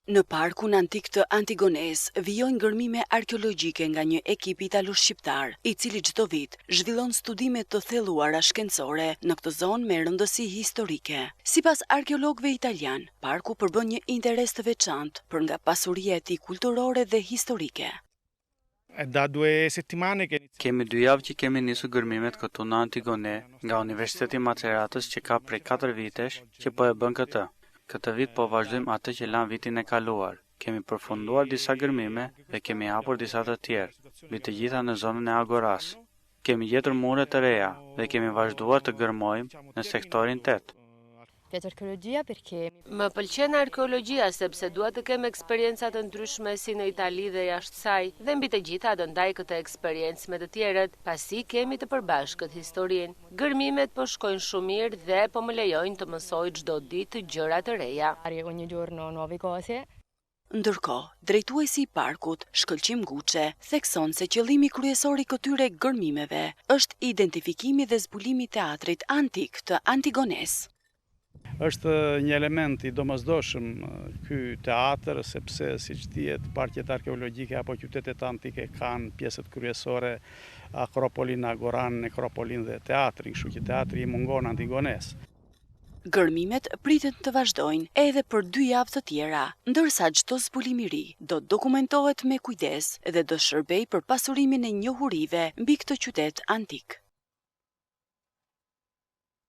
Në parkun antik të Antigones vijojnë ngërmime arkeologjike nga një ekip italo-shqiptar, i cili çdo vit zhvillon studime të thelluara shkencore në këtë zonë me rëndësi historike. Sipas arkeologëve italian, parku përbën një interes të veçantë për nga pasuria e tij kulturore dhe historike. Da 2 settimane che Kemi 2 javë që kemi nisur gërmimet këtu në Antigone nga Universiteti i Maceratës që ka prej 4 vitesh që po e bën këtë. Këtë vit po vazhdojmë atë që lan vitin e kaluar. Kemi përfunduar disa gërmime dhe kemi hapur disa të tjerë, mbi të gjitha në zonën e Agoras. Kemi gjetur mure të reja dhe kemi vazhduar të gërmojmë në sektorin 8. Më pëlqen arkeologjia sepse dua të kem eksperienca të ndryshme si në Itali dhe jashtë saj, dhe mbi të gjitha do ndaj këtë eksperiencë me të tjerët, pasi kemi të përbashkët historinë. Gërmimet po shkojnë shumë mirë dhe po më lejojnë të mësoj çdo ditë gjëra të reja. Ndërkohë, drejtuesi i parkut, Shkëlqim Guçe, thekson se qëllimi kryesor i këtyre gërmimeve është identifikimi dhe zbulimi i teatrit antik të Antigones. është një element i domosdoshëm ky teatr, sepse siç dihet parqet arkeologjike apo qytetet antike kanë pjesët kryesore, Akropolin, Agoran, Nekropolin dhe teatrin, kështu që teatri i mungon Antigones. Gërmimet pritet të vazhdojnë edhe për 2 javë të tjera, ndërsa çdo zbulim i ri do dokumentohet me kujdes dhe do shërbej për pasurimin e njohurive mbi këtë qytet antik.